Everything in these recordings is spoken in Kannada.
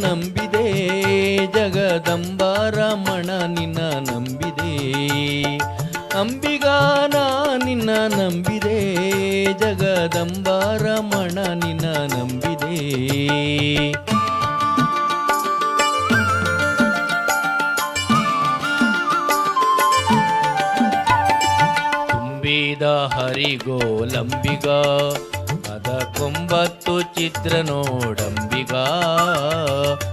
ನಂಬಿದೆ ಜಗದಂಬಾರಮಣ ನಿನ್ನ ನಂಬಿದೆ ಅಂಬಿಗಾ ನಾ ನಿನ್ನ ನಂಬಿದೆ ಜಗದಂಬಾರಮಣ ನಿನ್ನ ನಂಬಿದೆ ತುಂಬಿದ ಹರಿಗೋಲಂಬಿಗ ಅದ ಕೊಂಬತ್ತು ಚಿತ್ರ ನೋಡಂಬಿಗ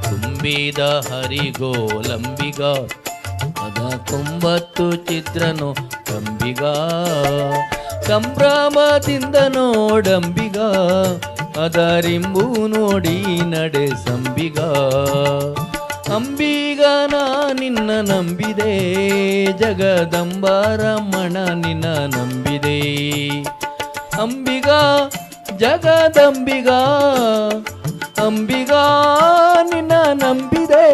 ತುಂಬಿದ ಹರಿಗೋಲಂಬಿಗ ಅದ ಕೊಂಬತ್ತು ಚಿತ್ರ ನೋಡಂಬಿಗ ಸಂಭ್ರಮದಿಂದ ನೋಡಂಬಿಗ ಅದರಿಂಬು ನೋಡಿ ನಡೆಸಂಬಿಗ ಅಂಬಿಗ ನಾ ನಿನ್ನ ನಂಬಿದೆ ಜಗದಂಬಾರಮಣ ನಿನ್ನ ನಂಬಿದೆ ಅಂಬಿಗಾ ಜಗದಂಬಿಗಾ ಅಂಬಿಗಾ ನಿನ್ನ ನಂಬಿದೆ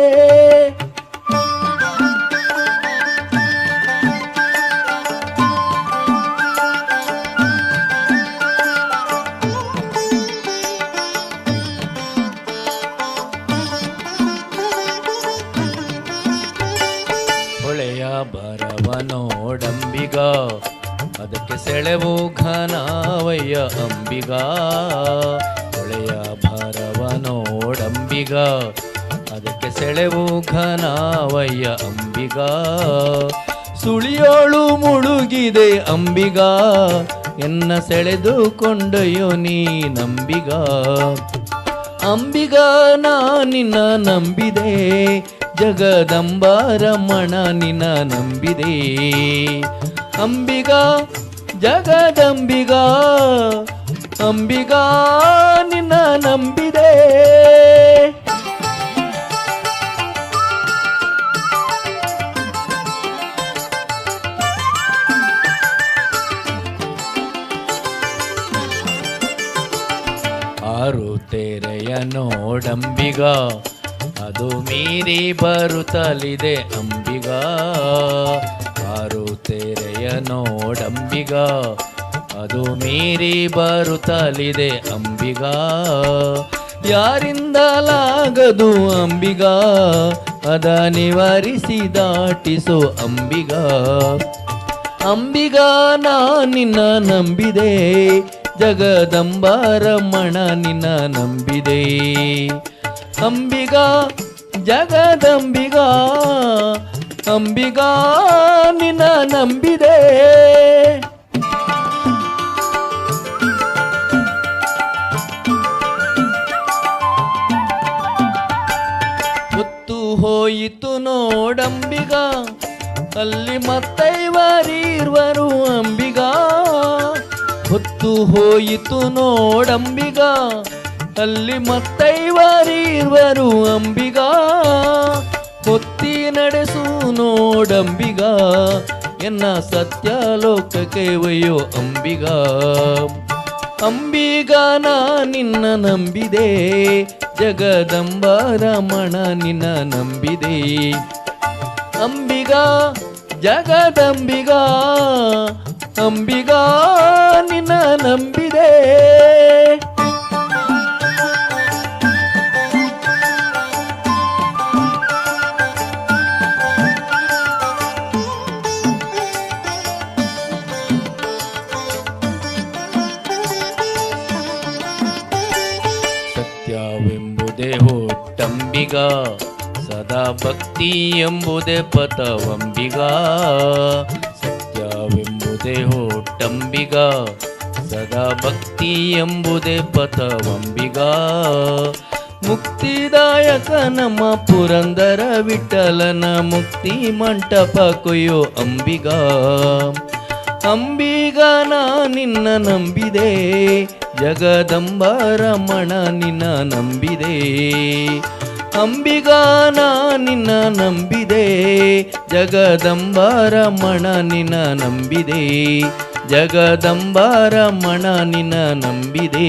ಹೊಳೆಯ ಬರವ ನೋಡಂಬಿಗ ಅದಕ್ಕೆ ಸೆಳೆವು ಘನವಯ್ಯ ಅಂಬಿಗ ಹೊಳೆಯ ಭರವ ನೋಡಂಬಿಗ ಅದಕ್ಕೆ ಸೆಳೆವು ಘನವಯ್ಯ ಅಂಬಿಗ ಸುಳಿಯೋಳು ಮುಳುಗಿದೆ ಅಂಬಿಗ ಎನ್ನ ಸೆಳೆದುಕೊಂಡಯೋ ನೀ ನಂಬಿಗ ಅಂಬಿಗ ನಾ ನಿನ್ನ ನಂಬಿದೆ ಜಗದಂಬಾರಮಣ ನಿನ್ನ ನಂಬಿದೆ ಅಂಬಿಗಾ ಜಗದಂಬಿಗಾ ಅಂಬಿಗಾ ನಿನ್ನ ನಂಬಿದೆ ಆರು ತೆರೆಯ ನೋಡಂಬಿಗ ಅದು ಮೀರಿ ಬರುತ್ತಲಿದೆ ಅಂಬಿಗ ಆರು ತೆರೆಯ ನೋಡಂಬಿಗ ಅದು ಮೀರಿ ಬರುತ್ತಲಿದೆ ಅಂಬಿಗ ಯಾರಿಂದಲಾಗದು ಅಂಬಿಗ ಅದ ನಿವಾರಿಸಿ ದಾಟಿಸೋ ಅಂಬಿಗ ಅಂಬಿಗ ನಾ ನಿನ್ನ ನಂಬಿದೆ ಜಗದಂಬಾರಮಣ ನಿನ್ನ ನಂಬಿದೆ ಅಂಬಿಗಾ ಜಗದಂಬಿಗಾ ಅಂಬಿಗಾ ನಿನ್ನ ನಂಬಿದೆ ಹೊತ್ತು ಹೋಯಿತು ನೋಡಂಬಿಗ ಅಲ್ಲಿ ಮತ್ತೈವರೀರ್ವರು ಅಂಬಿಗ ಹೊತ್ತು ಹೋಯಿತು ನೋಡಂಬಿಗ ಅಲ್ಲಿ ಮತ್ತೈವರೀರ್ವರು ಅಂಬಿಗ ಹೊತ್ತಿ ನಡೆಸು ನೋಡಂಬಿಗ ಎನ್ನ ಸತ್ಯಲೋಕಕ್ಕೆ ಒಯ್ಯೋ ಅಂಬಿಗ ಅಂಬಿಗ ನಾ ನಿನ್ನ ನಂಬಿದೆ ಜಗದಂಬಾರಮಣ ನಿನ್ನ ನಂಬಿದೆ ಅಂಬಿಗ ಜಗದಂಬಿಗ ಅಂಬಿಗ ನಿನ್ನ ನಂಬಿದೆ ಸತ್ಯವೆಂಬುದೇ ಹುಟ್ಟಂಬಿಗ ಸದಾ ಭಕ್ತಿ ಎಂಬುದೇ ಪಥವಂಬಿಗ ಸತ್ಯವೆಂಬುದೇ ಹುಟ್ಟಂಬಿಗ ಸದಾ ಭಕ್ತಿ ಎಂಬುದೇ ಪಥವಂಬಿಗ ಮುಕ್ತಿದಾಯಕ ನಮ್ಮ ಪುರಂದರ ವಿಠಲನ ಮುಕ್ತಿ ಮಂಟಪ ಕೊಯ್ಯೋ ಅಂಬಿಗ ಅಂಬಿಗ ನಾ ನಿನ್ನ ನಂಬಿದೆ ಜಗದಂಬಾರಮಣ ನಿನ್ನ ನಂಬಿದೆ ಅಂಬಿಗ ನಾ ನಿನ್ನ ನಂಬಿದೆ ಜಗದಂಬಾರಮಣ ನಿನ್ನ ನಂಬಿದೆ ಜಗದಂಬಾರಮಣ ನಿನ್ನ ನಂಬಿದೆ